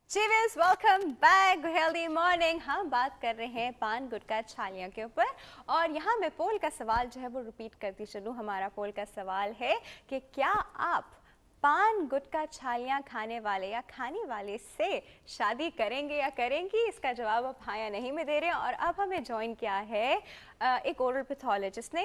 चीवियर्स welcome back healthy morning. हम बात कर रहे हैं पान गुटखा छालियों के ऊपर और यहाँ मैं पोल का सवाल जो है वो रिपीट करती चलूँ। हमारा पोल का सवाल है कि क्या आप पान गुटखा छालियाँ खाने वाले या खाने वाले से शादी करेंगे या करेंगी? इसका जवाब आप हाँ या नहीं में दे रहे हैं। और अब हमें ज्वाइन किया है एक ओरल पैथोलॉजिस्ट ने।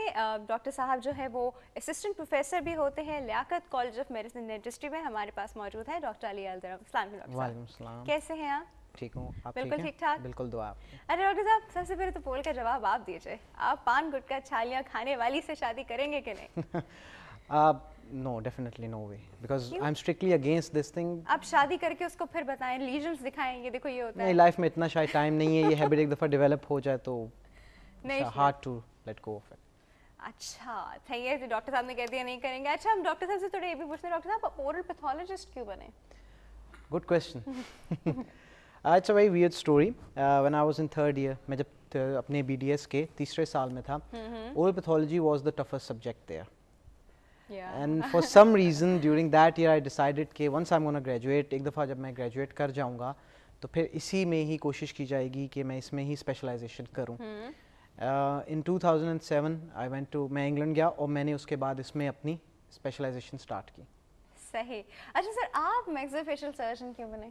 डॉक्टर साहब जो है वो असिस्टेंट प्रोफेसर भी होते हैं Liaquat college of medicine dentistry में। हमारे पास मौजूद है डॉक्टर अली अलदरम। अस्सलाम वालेकुम, कैसे हैं आप? ठीक हूँ, आप बिल्कुल ठीक ठाक। बिल्कुल दुआ। अरे डॉक्टर साहब, सबसे पहले तो पोल का जवाब आप दीजिए। आप पान गुटखा छालियाँ खाने वाली से शादी करेंगे कि नहीं? No, definitely no way. Because I'm strictly against this thing. आप शादी करके उसको फिर बताएं, लीजन्स दिखाएंगे, देखो ये होता है। नहीं, लाइफ में इतना शायद टाइम नहीं है। ये हैबिट एक दफ़ा डेवलप हो जाए तो hard to let go of it. अच्छा, ठीक है, डॉक्टर साहब ने कह दिया नहीं करेंगे। अच्छा, हम डॉक्टर साहब से थोड़ा ये भी पूछते हैं, डॉक्टर साहब आप ओरल पैथोलॉजिस्ट क्यों बने? Good question. It's a very weird story. When I was in third year, मैं जब अपने BDS के तीसरे साल में था, oral pathology was the toughest subject there. And for some reason during that year I decided कि once I'm going to graduate, एक दफ़ा जब मैं graduate कर जाऊँगा तो फिर इसी में ही कोशिश की जाएगी कि मैं इसमें ही specialization करूँ। In 2007 I went to मैं इंग्लैंड गया और मैंने उसके बाद इसमें अपनी specialization start की। सही। अच्छा सर, आप maxillofacial surgeon क्यों बने?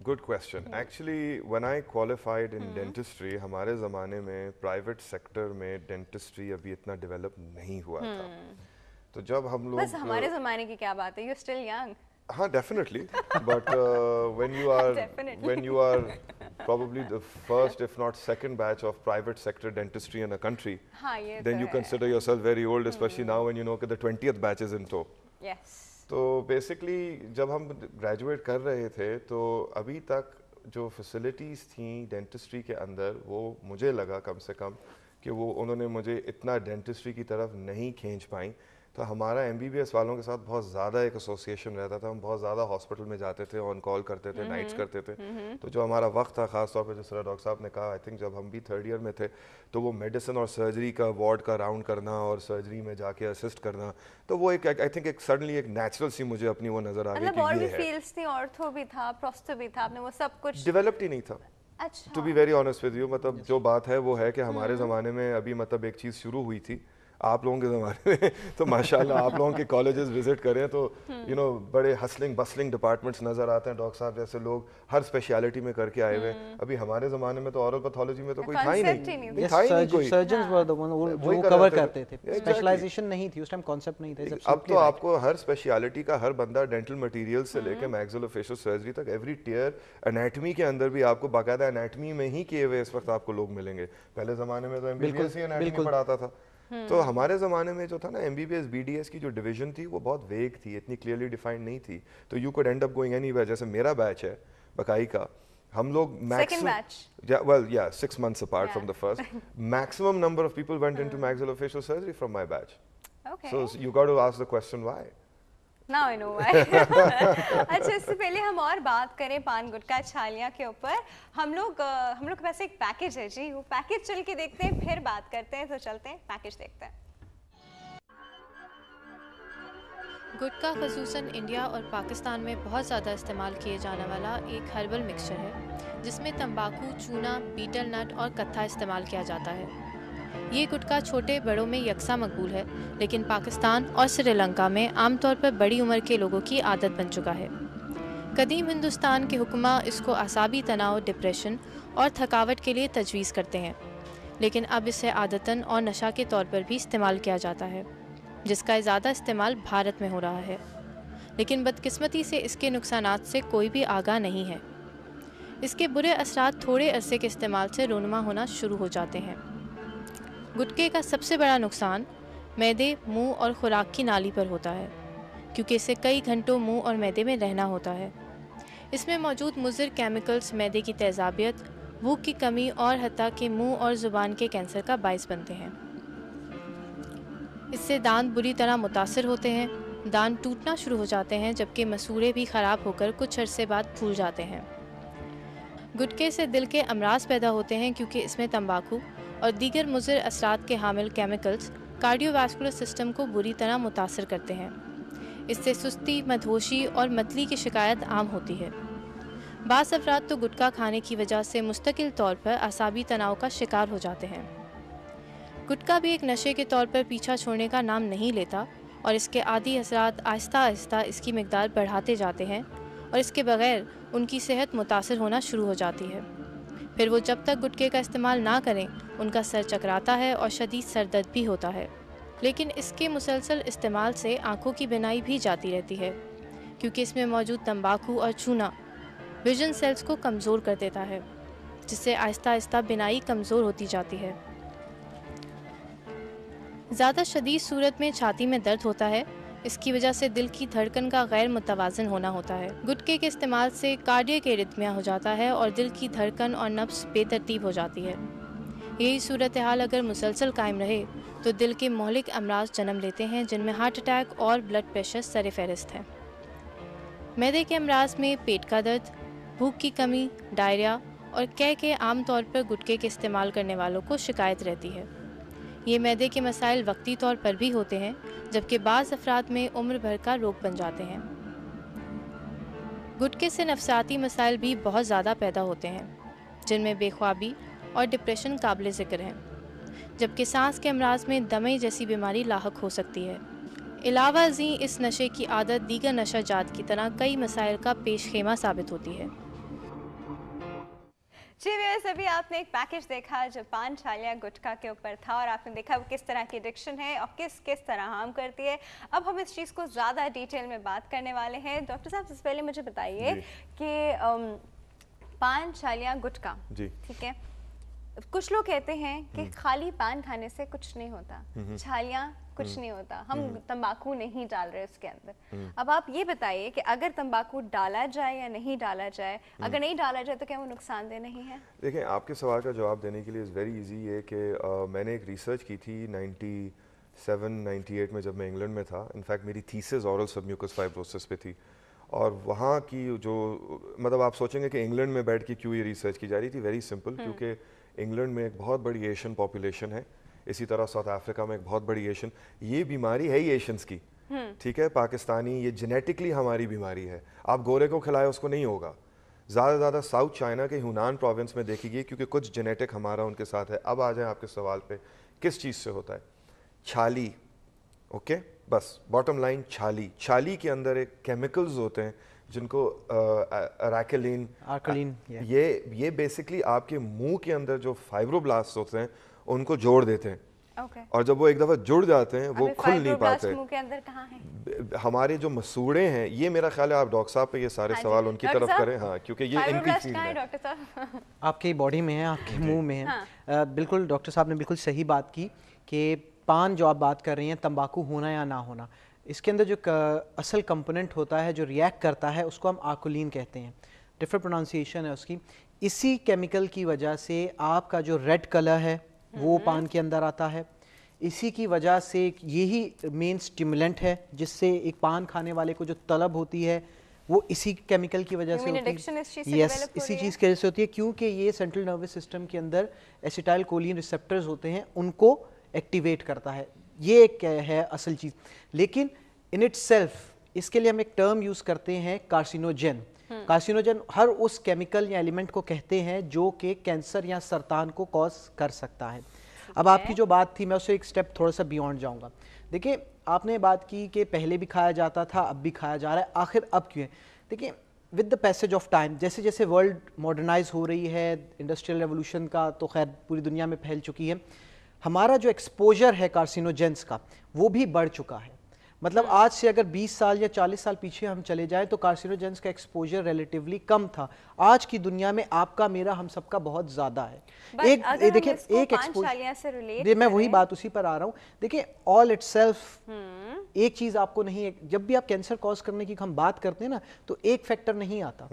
Good question. Actually, when I qualified in dentistry, हमारे ज़माने में private sector में dentistry अभी इतना develop नहीं हुआ था। तो जब हम लोग बस हमारे ज़माने की क्या बात है? You're still young. हाँ, definitely. But when you are probably the first, if not second batch of private sector dentistry in a country, हाँ, ये then you consider yourself very old, especially now when you know that the 20th batch is in tow. Yes. तो basically जब हम graduate कर रहे थे तो अभी तक जो फैसिलिटीज़ थी डेंटिस्ट्री के अंदर वो मुझे लगा कम से कम कि वो उन्होंने मुझे इतना डेंटिस्ट्री की तरफ नहीं खींच पाई। तो हमारा MBBS वालों के साथ बहुत ज़्यादा एक एसोसिएशन रहता था। हम बहुत ज़्यादा हॉस्पिटल में जाते थे, ऑन कॉल करते थे, नाइट्स करते थे। तो जो हमारा वक्त था, ख़ास तौर पे जिस तरह डॉक्टर साहब ने कहा, आई थिंक जब हम भी थर्ड ईयर में थे तो वो मेडिसिन और सर्जरी का वार्ड का राउंड करना और सर्जरी में जाके असिस्ट करना, तो वो एक आई थिंक एक सडनली एक नेचुरल सी मुझे अपनी वो नज़र आ गई कि ये है। फील्ड्स थी, ऑर्थो भी था, प्रोस्टो भी था, आपने वो सब कुछ डेवलप्ड ही नहीं था। अच्छा। To be very honest with you, मतलब जो बात है वो है कि हमारे ज़माने में अभी मतलब एक चीज़ शुरू हुई थी आप लोगों के ज़माने में तो माशाल्लाह आप लोगों के कॉलेजेस विजिट करें तो यू नो बड़े हसलिंग बसलिंग डिपार्टमेंट्स नज़र आते हैं। डॉक्टर साहब जैसे लोग हर स्पेशलिटी में करके आए हुए। अभी हमारे ज़माने में तो ऑरल पैथोलॉजी में तो कोई था ही नहीं। सर्जन्स वर द वन वो कवर करते थे, स्पेशलाइजेशन नहीं थी उस टाइम, कॉन्सेप्ट नहीं था। अब तो आपको हर स्पेशलिटी का हर बंदा डेंटल मटेरियल से लेकर मैक्सिलोफेशियल सर्जरी तक एवरी टीयर एनाटमी के अंदर भी आपको बाकायदा एनाटमी में ही किए हुए इस वक्त आपको लोग मिलेंगे। पहले ज़माने में तो MBBS ही एनाटमी पढ़ाता था। तो हमारे ज़माने में जो था ना MBBS BDS की जो डिवीजन थी वो बहुत वेग थी, इतनी क्लियरली डिफाइंड नहीं थी। तो you could and up going anywhere. जैसे मेरा बैच है बकाई का, हम लोग maximum 6 months apart from the first, maximum number of people went into maxillofacial surgery from my batch. Okay. So you got to ask the question why. Now I know why. अच्छा, इससे पहले हम और बात करें पान गुटखा छालियाँ के ऊपर। हम लोग के पास एक पैकेज है जी, वो पैकेज चल के देखते हैं फिर बात करते हैं। तो चलते हैं, पैकेज देखते हैं। गुटखा खसूसन इंडिया और पाकिस्तान में बहुत ज़्यादा इस्तेमाल किए जाने वाला एक हर्बल मिक्सचर है जिसमें तंबाकू, चूना, बीटल नट और कत्था इस्तेमाल किया जाता है। ये गुटखा छोटे बड़ों में यकसा मकबूल है, लेकिन पाकिस्तान और श्रीलंका में आमतौर पर बड़ी उम्र के लोगों की आदत बन चुका है। कदीम हिंदुस्तान के हुक्मा इसको असाबी तनाव, डिप्रेशन और थकावट के लिए तजवीज़ करते हैं, लेकिन अब इसे आदतन और नशा के तौर पर भी इस्तेमाल किया जाता है, जिसका ज़्यादा इस्तेमाल भारत में हो रहा है। लेकिन बदकिस्मती से इसके नुकसानात से कोई भी आगाह नहीं है। इसके बुरे असरात थोड़े अरसे के इस्तेमाल से रूनुमा होना शुरू हो जाते हैं। गुटखे का सबसे बड़ा नुकसान मैदे, मुंह और खुराक की नाली पर होता है, क्योंकि इसे कई घंटों मुंह और मैदे में रहना होता है। इसमें मौजूद मुज़र केमिकल्स मैदे की तेज़ाबियत, भूख की कमी और हत्ता कि मुंह और ज़ुबान के कैंसर का बाइस बनते हैं। इससे दांत बुरी तरह मुतासिर होते हैं, दांत टूटना शुरू हो जाते हैं, जबकि मसूड़े भी ख़राब होकर कुछ अरसे बाद फूल जाते हैं। गुटखे से दिल के अमराज पैदा होते हैं, क्योंकि इसमें तंबाकू और दीगर मुज़र असरात के हामिल केमिकल्स कार्डियोवास्कुलर सिस्टम को बुरी तरह मुतासर करते हैं। اس سے سستی، مدہوشی اور متلی کی شکایت عام ہوتی ہے۔ بعض افراد تو گٹکا کھانے کی وجہ سے مستقل طور پر اعصابی تناؤ کا شکار ہو جاتے ہیں۔ گٹکا بھی ایک نشے کے طور پر پیچھا چھوڑنے کا نام نہیں لیتا اور اس کے عادی اثرات آہستہ آہستہ اس کی مقدار بڑھاتے جاتے ہیں اور اس کے بغیر ان کی صحت متاثر ہونا شروع ہو جاتی ہے۔ پھر وہ جب تک گٹکے کا استعمال نہ کریں ان کا سر چکراتا ہے اور شدید سر درد بھی ہوتا ہے۔ لیکن اس کے مسلسل استعمال سے آنکھوں کی بینائی بھی جاتی رہتی ہے کیونکہ اس میں موجود تمباکو اور چونا ویژن سیلز کو کمزور کر دیتا ہے، جس سے آہستہ آہستہ بینائی کمزور ہوتی جاتی ہے۔ زیادہ شدید صورت میں چھاتی میں درد ہوتا ہے، اس کی وجہ سے دل کی دھڑکن کا غیر متوازن ہونا ہوتا ہے۔ گٹکے کے استعمال سے کارڈیک ایرتھمیا ہو جاتا ہے اور دل کی دھڑکن اور نبض بے ترتیب ہو جاتی ہے۔ یہی صورتحال اگر مسلسل قائم رہے تو دل کے مہلک امراض جنم لیتے ہیں جن میں ہارٹ اٹیک اور بلڈ پریشر سر فہرست ہے۔ معدے کے امراض میں پیٹ کا درد، بھوک کی کمی، ڈائریا اور کے عام طور پر گٹکے کے استعمال کرنے والوں کو شکایت رہتی ہے۔ یہ معدے کے مسائل وقتی طور پر بھی ہوتے ہیں جبکہ بعض افراد میں عمر بھر کا روگ بن جاتے ہیں۔ گٹکے سے نفسیاتی مسائل بھی بہت زیادہ پیدا ہوتے ہیں جن میں بے خوابی اور ڈپریشن قابل ذکر ہیں، جبکہ سانس کے امراض میں دمے جیسی بیماری لاحق ہو سکتی ہے۔ علاوہ ازیں اس نشے کی عادت دیگر نشہ جات کی طرح کئی مسائل کا پیش خیمہ ثابت ہوتی ہے۔ جی ویسے ابھی آپ نے ایک پیکج دیکھا جو پان چھالیاں گٹکا کے اوپر تھا اور آپ نے دیکھا وہ کس طرح کی ایڈکشن ہے اور کس طرح ہارم کرتی ہے۔ اب ہم اس چیز کو زیادہ ڈیٹیل میں بات کرنے والے ہیں۔ ڈاکٹر صاحب سب سے پہلے مجھے بتائیے کہ پان چھالیاں گٹکا ٹھیک ہے، کچھ لوگ کہتے ہیں کہ خالی پان کھانے سے کچھ نہیں ہوتا، چھالیاں کچھ نہیں ہوتا، ہم تمباکو نہیں ڈال رہے اس کے اندر۔ اب آپ یہ بتائیے کہ اگر تمباکو ڈالا جائے یا نہیں ڈالا جائے، اگر نہیں ڈالا جائے تو کیا وہ نقصان دہ نہیں ہے؟ دیکھیں آپ کے سوال کا جواب دینے کے لیے از ویری ایزی یہ کہ میں نے ایک ریسرچ کی تھی 97-98 میں جب میں انگلینڈ میں تھا۔ انفیکٹ میری تھیسس اورل سبمیوکس فائبروسس پہ تھی، اور وہاں کی جو مطلب آپ سوچیں گے کہ انگلینڈ میں بیٹھ کے کیوں یہ ریسرچ کی جا رہی تھی، ویری سمپل، کیونکہ انگلینڈ میں ایک بہت بڑی ایشین پاپولیشن ہے، اسی طرح ساؤتھ افریقہ میں ایک بہت بڑی ایشین، یہ بیماری ہے ہی ایشینس کی، ٹھیک ہے، پاکستانی، یہ جینیٹکلی ہماری بیماری ہے، آپ گورے کو کھلائے اس کو نہیں ہوگا۔ زیادہ سے زیادہ ساؤتھ چائنا کے ہونان پروونس میں دیکھی گئی کیونکہ کچھ جینیٹک ہمارا ان کے ساتھ ہے۔ اب آ جائیں آپ کے سوال پہ، کس چیز سے ہوتا ہے؟ چھالی، اوکے، بس باٹم لائن چھالی کے اندر ایک کیمیکلز ہوتے ہیں جن کو اراکلین، یہ بیسکلی آپ کے منہ کے اندر جو فائبروبلاسٹ ہوتے ہیں ان کو جوڑ دیتے ہیں، اور جب وہ ایک دفعہ جڑ جاتے ہیں وہ کھل نہیں پاتے۔ ہمارے جو مسوڑے ہیں، یہ میرا خیال ہے آپ ڈاکٹر صاحب پہ یہ سارے سوال ان کی طرف کریں، ہاں، کیونکہ یہ ان کی فیلڈ ہے۔ آپ کی باڈی میں ہے، آپ کے منہ میں ہے۔ بالکل ڈاکٹر صاحب نے بالکل صحیح بات کی کہ پان جو آپ بات کر رہی ہیں، تمباکو ہونا یا نہ ہونا، اس کے اندر جو اصل کمپوننٹ ہوتا ہے جو ریئیکٹ کرتا ہے اس کو ہم آکولین کہتے ہیں، ڈفرنٹ پروننسیشن ہے اس کی۔ اسی کیمیکل کی وجہ سے آپ کا جو ریڈ کلر ہے وہ پان کے اندر آتا ہے، اسی کی وجہ سے یہی مین سٹیمولنٹ ہے جس سے ایک پان کھانے والے کو جو طلب ہوتی ہے وہ اسی کیمیکل کی وجہ سے ہوتی ہے۔ یس، اسی چیز کی وجہ سے ہوتی ہے کیونکہ یہ سینٹرل نروس سسٹم کے اندر ایسیٹائل کولین ریسیپٹرز ہوتے ہیں، ان کو ایکٹیویٹ کرتا ہے، یہ ایک ہے اصل چیز۔ لیکن ان اٹ سیلف اس کے لیے ہم ایک ٹرم یوز کرتے ہیں کارسینوجن۔ کارسینوجن ہر اس کیمیکل یا ایلیمنٹ کو کہتے ہیں جو کہ کینسر یا سرطان کو کاز کر سکتا ہے۔ اب آپ کی جو بات تھی میں اسے ایک سٹیپ تھوڑا سا بیونڈ جاؤں گا۔ دیکھیں آپ نے بات کی کہ پہلے بھی کھایا جاتا تھا، اب بھی کھایا جا رہا ہے، آخر اب کیوں ہے؟ دیکھیں with the passage of time, جیسے جیسے ورلڈ ماڈرنائز ہو رہی ہے، انڈسٹریل ریولوشن کا تو خیر پوری دنیا میں پھیل چکی ہے، ہمارا جو ایکسپوجر ہے کارسینوجنس کا وہ بھی بڑھ چکا ہے۔ مطلب آج سے اگر 20 سال یا 40 سال پیچھے ہم چلے جائیں تو کارسینوجنس کا ایکسپوجر ریلیٹیولی کم تھا، آج کی دنیا میں آپ کا میرا ہم سب کا بہت زیادہ ہے۔ دیکھیں ایک ایکسپوجر، میں وہی بات اسی پر آ رہا ہوں، دیکھیں آل اٹ سیلف ایک چیز آپ کو نہیں، جب بھی آپ کینسر کاز کرنے کی ہم بات کرتے ہیں نا تو ایک فیکٹر نہیں آتا،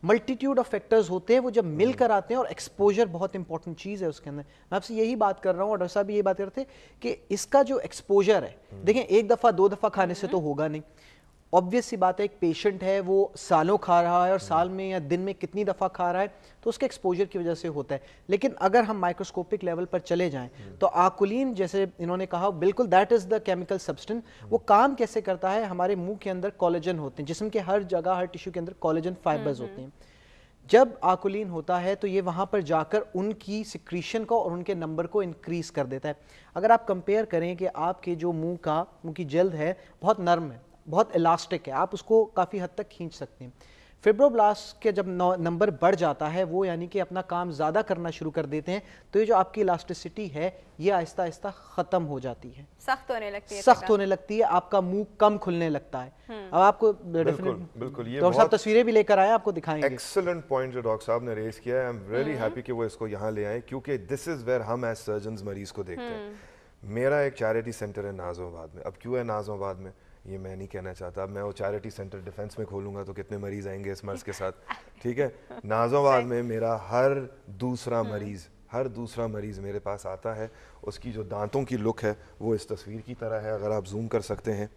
ملٹیٹیوڈ آف فیکٹرز ہوتے ہیں، وہ جب مل کر آتے ہیں، اور ایکسپوجر بہت امپورٹنٹ چیز ہے اس کے اندر۔ میں آپ سے یہی بات کر رہا ہوں اور ڈاکٹر صاحب بھی یہ بات کرتے ہیں کہ اس کا جو ایکسپوجر ہے، دیکھیں ایک دفعہ دو دفعہ کھانے سے تو ہوگا نہیں، ऑब्वियस सी बात है एक पेशेंट है वो सालों खा रहा है और साल में या दिन में कितनी दफ़ा खा रहा है तो उसके एक्सपोजर की वजह से होता है। लेकिन अगर हम माइक्रोस्कोपिक लेवल पर चले जाएं तो आकुलीन, जैसे इन्होंने कहा, बिल्कुल that is the chemical substance. वो काम कैसे करता है, हमारे मुंह के अंदर कोलेजन होते हैं, जिस्म के हर जगह हर टिश्यू के अंदर कोलेजन फाइबर्स होते हैं। जब आकुलीन होता है तो ये वहाँ पर जाकर उनकी सिक्रीशन को और उनके नंबर को इंक्रीज़ कर देता है। अगर आप कंपेयर करें कि आपके जो मुंह की जल्द है बहुत नरम है, बहुत इलास्टिक है, आप उसको काफ़ी हद तक खींच सकते हैं। फिब्रोब्लास्ट के जब नंबर बढ़ जाता है वो यानी कि अपना काम ज़्यादा करना शुरू कर देते हैं तो ये जो आपकी इलास्टिसिटी है ये आहिस्ता आहिस्ता ख़त्म हो जाती है, सख्त होने लगती है, आपका मुंह कम खुलने लगता है। अब आपको बिल्कुल ये डॉक्टर साहब तस्वीरें भी लेकर आए, आपको दिखाएंगे। एक्सीलेंट पॉइंट जो डॉक्टर साहब ने रेज किया है, आई एम रियली हैप्पी कि वो इसको यहाँ ले आए, क्योंकि दिस इज वेयर हम एज सर्जन्स मरीज को देखते हैं। मेरा एक चैरिटी सेंटर है नाज़िमाबाद में। अब क्यों है नाज़िमाबाद में ये मैं नहीं कहना चाहता। अब मैं वो चैरिटी सेंटर डिफेंस में खोलूंगा तो कितने मरीज आएंगे इस मर्ज के साथ, ठीक है। नाज़िमाबाद में मेरा हर दूसरा मरीज मेरे पास आता है, उसकी जो दांतों की लुक है वो इस तस्वीर की तरह है। अगर आप जूम कर सकते हैं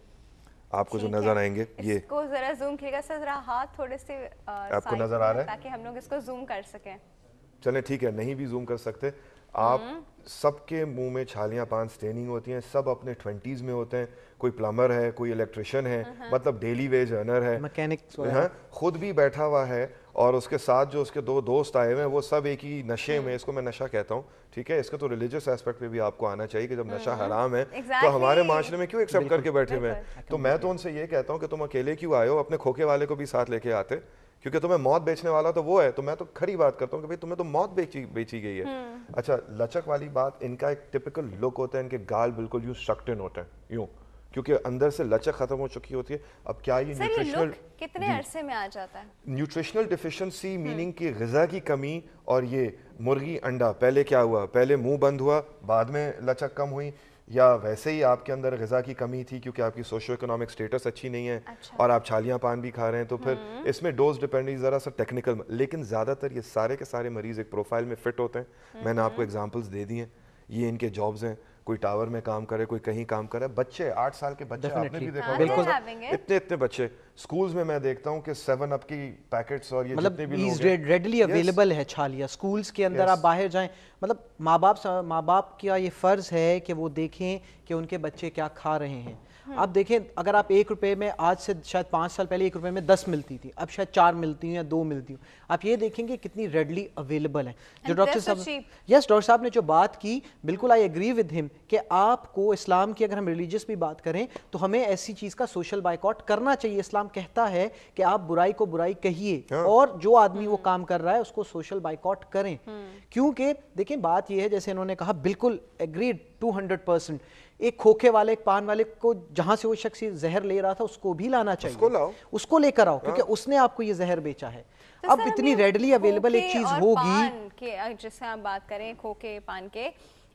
आपको जो नजर आएंगे, ये इसको जरा जूम कीजिएगा सर, जरा हाथ थोड़े से आपको नजर आ रहा है ताकि हम लोग इसको जूम कर सकें। चलें ठीक है, नहीं भी जूम कर सकते आप, सबके मुंह में छालियां पान स्टेनिंग होती हैं, सब अपने 20s में होते हैं। कोई प्लम्बर है, कोई इलेक्ट्रिशियन है, मतलब डेली वेज अर्नर है, मैकेनिक खुद भी बैठा हुआ है और उसके साथ जो उसके 2 दोस्त आए हुए हैं वो सब एक ही नशे में, इसको मैं नशा कहता हूँ, ठीक है। इसके तो रिलीजियस एस्पेक्ट पे भी आपको आना चाहिए कि जब नशा हराम है तो हमारे माशरे में क्यों एक्सेप्ट करके बैठे हुए हैं। तो मैं तो उनसे ये कहता हूँ कि तुम अकेले क्यों आए हो, अपने खोखे वाले को भी साथ लेके आते, क्योंकि तुम्हें मौत बेचने वाला तो वो है। तो मैं तो खरी बात करता हूँ कि भाई तुम्हें तो मौत बेची गई है। अच्छा, लचक वाली बात, इनका एक टिपिकल लुक होता है, इनके गाल बिल्कुल यूं स्ट्रक्ट इन होते हैं यूं, क्योंकि अंदर से लचक खत्म हो चुकी होती है। अब क्या ये न्यूट्रिशनल कितने अरसे में आ जाता है? न्यूट्रिशनल डिफिशिएंसी मीनिंग की ग़िज़ा की कमी, और ये मुर्गी अंडा, पहले क्या हुआ, पहले मुंह बंद हुआ बाद में लचक कम हुई, या वैसे ही आपके अंदर ग़िज़ा की कमी थी क्योंकि आपकी सोशो इकोनॉमिक स्टेटस अच्छी नहीं है, अच्छा। और आप छालियाँ पान भी खा रहे हैं, तो फिर इसमें डोज डिपेंडेंट ज़रा सा टेक्निकल, लेकिन ज़्यादातर ये सारे के सारे मरीज़ एक प्रोफाइल में फिट होते हैं। मैंने आपको एग्जांपल्स दे दी हैं, ये इनके जॉब्स हैं, कोई टावर में काम करे, कोई कहीं काम करे। बच्चे 8 साल के बच्चे आपने भी देखा, बिल्कुल इतने बच्चे स्कूल्स में मैं देखता हूँ कि 7 अप की पैकेट्स और ये मतलब जितने भी लोग हैं रेडली अवेलेबल है छालियाँ स्कूल्स के अंदर। आप बाहर जाएं, मतलब माँ बाप का ये फ़र्ज़ है कि वो देखें कि उनके बच्चे क्या खा रहे हैं। आप देखें, अगर आप 1 रुपए में, आज से शायद 5 साल पहले 1 रुपए में 10 मिलती थी, अब शायद 4 मिलती हैं या 2 मिलती हैं। आप ये देखेंगे कितनी रेडली अवेलेबल है। जो डॉक्टर साहब ने जो बात की, बिल्कुल आई एग्री विद हिम कि आपको इस्लाम की, अगर हम रिलीजियस भी बात करें तो हमें ऐसी चीज़ का सोशल बाइकआउट करना चाहिए। इस्लाम कहता है कि आप बुराई को बुराई कहिए और जो आदमी वो काम कर रहा है उसको सोशल बाइकआउट करें। क्योंकि देखिए बात ये है, जैसे इन्होंने कहा, बिल्कुल एग्रीड 200%। एक खोखे वाले, एक पान वाले को जहां से वो शख्स जहर ले रहा था उसको भी लाना चाहिए, उसको लेकर आओ, क्योंकि उसने आपको ये जहर बेचा है। तो अब इतनी रेडली अवेलेबल एक चीज होगी, जैसे हम बात करें खोखे पान के,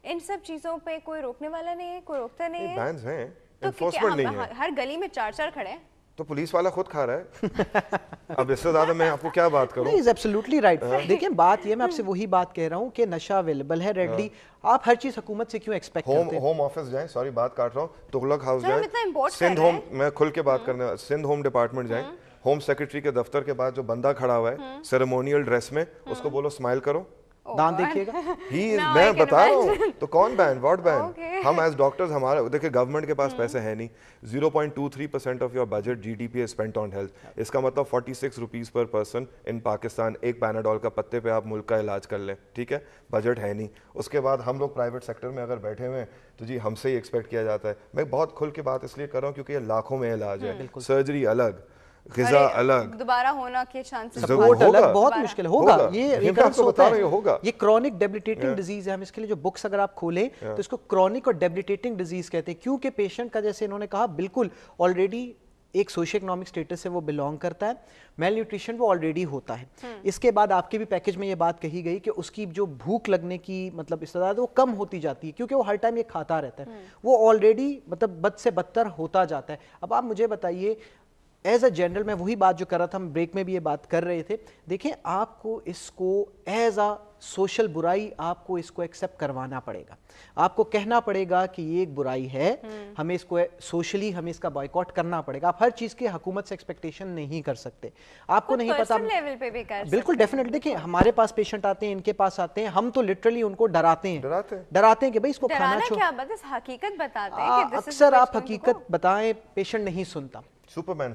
इन सब चीजों पे कोई रोकने वाला नहीं है, कोई रोकता नहीं है, बैन्स हैं, तो एनफोर्समेंट नहीं है। हर गली में 4 खड़े हैं, तो पुलिस वाला खुद खा रहा है। अब इससे ज्यादा मैं आपको क्या बात करूं? Is absolutely right. देखिए बात ये, मैं आपसे वही बात कह रहा हूं कि नशा अवेलेबल है रेडली। आप हर चीज हुकूमत से क्यों एक्सपेक्ट करते हैं? होम ऑफिस जाएं, सॉरी बात काट रहा हूं, तुगलक हाउस जाएं, सिंध होम, मैं खुल के बात करने, सिंध होम डिपार्टमेंट जाएं, होम सेक्रेटरी के दफ्तर के पास जो बंदा खड़ा हुआ है सेरेमोनियल ड्रेस में, उसको बोलो स्माइल करो, दांत देखिएगा। मैं बता रहा हूँ, तो कौन बैन, व्हाट बैन? हम एज डॉक्टर्स, हमारे देखिए गवर्नमेंट के पास पैसे है नहीं। 0.23% of your budget GDP is spent on health। इसका मतलब 46 रुपीज़ पर पर्सन इन पाकिस्तान। एक पैनाडोल का पत्ते पे आप मुल्क का इलाज कर लें, ठीक है, बजट है नहीं। उसके बाद हम लोग प्राइवेट सेक्टर में अगर बैठे हुए हैं तो जी हमसे ही एक्सपेक्ट किया जाता है। मैं बहुत खुल के बात इसलिए कर रहा हूँ क्योंकि ये लाखों में इलाज है, सर्जरी अलग, ग़िज़ा अलग, दोबारा होना के चांसेस सपोर्ट अलग, बहुत मुश्किल होगा। ये बता रहा हूं, होगा। ये क्रॉनिक डेबिलिटेटिंग डिजीज है। हम इसके लिए जो बुक्स अगर आप खोलें तो इसको क्रॉनिक और डेबिलिटेटिंग डिजीज कहते हैं, क्योंकि पेशेंट का, जैसे इन्होंने कहा, बिल्कुल ऑलरेडी एक सोशियो इकोनॉमिक स्टेटस से वो बिलोंग करता है, मेल न्यूट्रिशन वो ऑलरेडी होता है। इसके बाद आपके भी पैकेज में ये बात कही गई कि उसकी जो भूख लगने की मतलब इस्तेदाद वो कम होती जाती है, क्योंकि वो हर टाइम ये खाता रहता है, वो ऑलरेडी मतलब बद से बदतर होता जाता है। अब आप मुझे बताइए, ایز اے جنرل میں وہی بات جو کر رہا تھا, ہم بریک میں بھی یہ بات کر رہے تھے, دیکھیں آپ کو اس کو ایز اے سوشل برائی آپ کو اس کو ایکسیپٹ کروانا پڑے گا, آپ کو کہنا پڑے گا کہ یہ ایک برائی ہے, ہمیں اس کو سوشلی ہمیں اس کا بائیکاٹ کرنا پڑے گا. آپ ہر چیز کی حکومت سے ایکسپیکٹیشن نہیں کر سکتے, آپ کو نہیں پتا. لیول پہ بھی کر بالکل ڈیفینیٹلی, دیکھیں ہمارے پاس پیشنٹ آتے ہیں, ان کے پاس آتے ہیں, ہم تو لٹرلی ان کو ڈراتے ہیں کہ بھائی اس کو کھانا چھوڑ. کیا بس حقیقت بتاتے ہیں کہ اکثر آپ حقیقت بتائیں پیشنٹ نہیں سنتا. Superman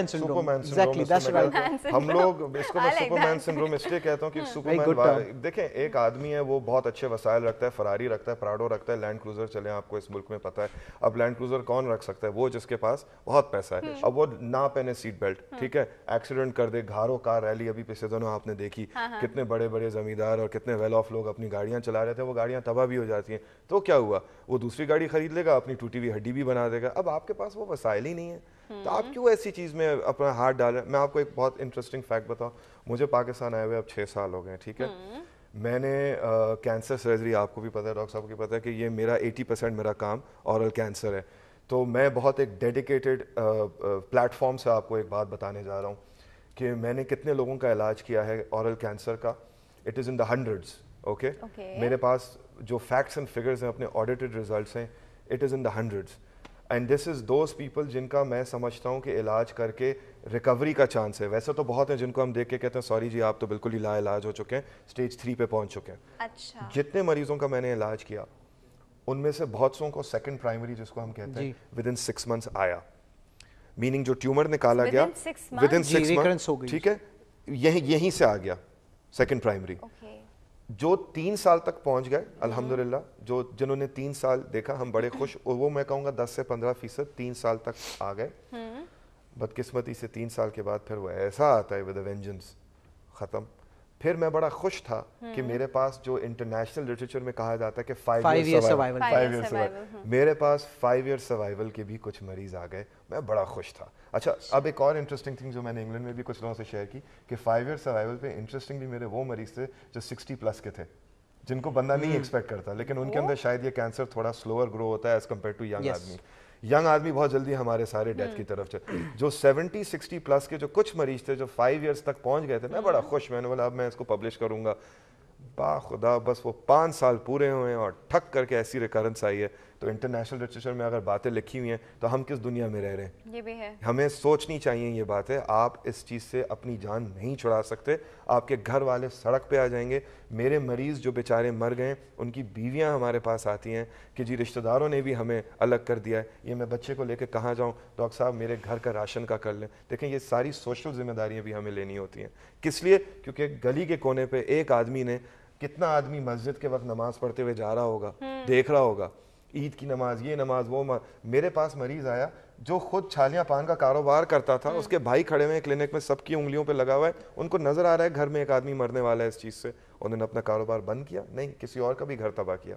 syndrome, exactly that's right. ہم لوگ اس کو میں سپرمین سنڈروم اس لیے کہتا ہوں کہ سپرمین, دیکھیں ایک آدمی ہے وہ بہت اچھے وسائل رکھتا ہے, فراری رکھتا ہے, پراڈو رکھتا ہے, لینڈ کروزر چلیں آپ کو اس ملک میں پتہ ہے. اب لینڈ کروزر کون رکھ سکتا ہے؟ وہ جس کے پاس بہت پیسہ ہے. اب وہ نہ پہنے سیٹ بیلٹ, ٹھیک ہے, ایکسیڈنٹ کر دے. گھارو کار ریلی ابھی پچھلے دنوں آپ نے دیکھی, کتنے بڑے بڑے زمیندار اور کتنے ویل آف لوگ اپنی گاڑیاں چلا رہے تھے, وہ گاڑیاں تباہ بھی ہو جاتی ہیں. تو کیا ہوا, وہ دوسری گاڑی خرید لے گا, اپنی ٹوٹی ہوئی ہڈی بھی بنا دے گا. اب آپ کے پاس وہ وسائل ہی نہیں ہے, تو آپ کیوں ایسی چیز میں اپنا ہاتھ ڈالیں؟ میں آپ کو ایک بہت انٹرسٹنگ فیکٹ بتاؤں. مجھے پاکستان آئے ہوئے اب 6 سال ہو گئے, ٹھیک ہے. میں نے کینسر سرجری, آپ کو بھی پتہ ہے, ڈاکٹر صاحب کو بھی پتہ ہے کہ یہ میرا 80% میرا کام اورل کینسر ہے. تو میں بہت ایک ڈیڈیکیٹڈ پلیٹ فارم سے آپ کو ایک بات بتانے جا رہا ہوں کہ میں نے کتنے لوگوں کا علاج کیا ہے اورل کینسر کا. It is in the hundreds. Okay, میرے پاس جو فیکٹس اینڈ فگرز ہیں, اپنے آڈیٹڈ ریزلٹس ہیں, it is in the hundreds. And this is those people جن کا میں سمجھتا ہوں کہ علاج کر کے ریکوری کا چانس ہے. ویسے تو بہت ہیں جن کو ہم دیکھ کے کہتے ہیں سوری جی آپ تو بالکل ہی لا علاج ہو چکے ہیں, اسٹیج 3 پہ پہنچ چکے ہیں. اچھا, جتنے مریضوں کا میں نے علاج کیا ان میں سے بہت سو کو سیکنڈ پرائمری جس کو ہم کہتے ہیں ود ان 6 months آیا. میننگ جو ٹیومر نکالا گیا ود ان 6 months, ٹھیک ہے, یہیں سے آ گیا سیکنڈ پرائمری. جو 3 سال تک پہنچ گئے الحمدللہ, جنہوں نے 3 سال دیکھا, ہم بڑے خوش. اور وہ میں کہوں گا 10 سے 15% 3 سال تک آ گئے. بدقسمتی سے 3 سال کے بعد پھر وہ ایسا آتا ہے ود اے وینجنس, ختم. پھر میں بڑا خوش تھا کہ میرے پاس جو انٹرنیشنل لٹریچر میں کہا جاتا ہے کہ 5 year survival, میرے پاس 5 year survival کے بھی کچھ مریض آ گئے. میں بڑا خوش تھا. اچھا, اب ایک اور انٹرسٹنگ تھنگ جو میں نے انگلینڈ میں بھی کچھ لوگوں سے شیئر کی کہ 5 year survival پہ انٹرسٹنگلی میرے وہ مریض تھے جو 60+ کے تھے, جن کو بندہ نہیں ایکسپیکٹ کرتا, لیکن ان کے اندر شاید یہ کینسر تھوڑا سلوور گرو ہوتا ہے ایز کمپیئر ٹو ینگ آدمی. ینگ آدمی بہت جلدی ہمارے سارے ڈیتھ کی طرف چلے. جو 70-60+ کے جو کچھ مریض تھے جو 5 years تک پہنچ گئے تھے, میں بڑا خوش. میں نے بولا اب میں اس کو پبلش کروں گا. با خدا بس وہ 5 سال پورے ہوئے ہیں اور ٹھک کر کے ایسی ریکرنس آئی ہے. تو انٹرنیشنل لٹریچر میں اگر باتیں لکھی ہوئی ہیں تو ہم کس دنیا میں رہ رہے ہیں, یہ بھی ہے. ہمیں سوچنی چاہیے یہ بات ہے. آپ اس چیز سے اپنی جان نہیں چھڑا سکتے. آپ کے گھر والے سڑک پہ آ جائیں گے. میرے مریض جو بیچارے مر گئے, ان کی بیویاں ہمارے پاس آتی ہیں کہ جی رشتہ داروں نے بھی ہمیں الگ کر دیا ہے, یہ میں بچے کو لے کے کہاں جاؤں, ڈاکٹر صاحب میرے گھر کا راشن کا کر لیں. دیکھیں یہ ساری سوشل ذمہ داریاں بھی ہمیں لینی ہوتی ہیں. کس لیے؟ کیونکہ گلی کے کونے پہ ایک آدمی نے, کتنا آدمی مسجد کے وقت نماز پڑھتے ہوئے جا رہا ہوگا, دیکھ رہا ہوگا, عید کی نماز, یہ نماز, وہ میرے پاس مریض آیا جو خود چھالیاں پان کا کاروبار کرتا تھا, اس کے بھائی کھڑے ہوئے ہیں کلینک میں, سب کی انگلیوں پہ لگا ہوا ہے, ان کو نظر آ رہا ہے گھر میں ایک آدمی مرنے والا ہے اس چیز سے. انہوں نے اپنا کاروبار بند کیا نہیں, کسی اور کا بھی گھر تباہ کیا.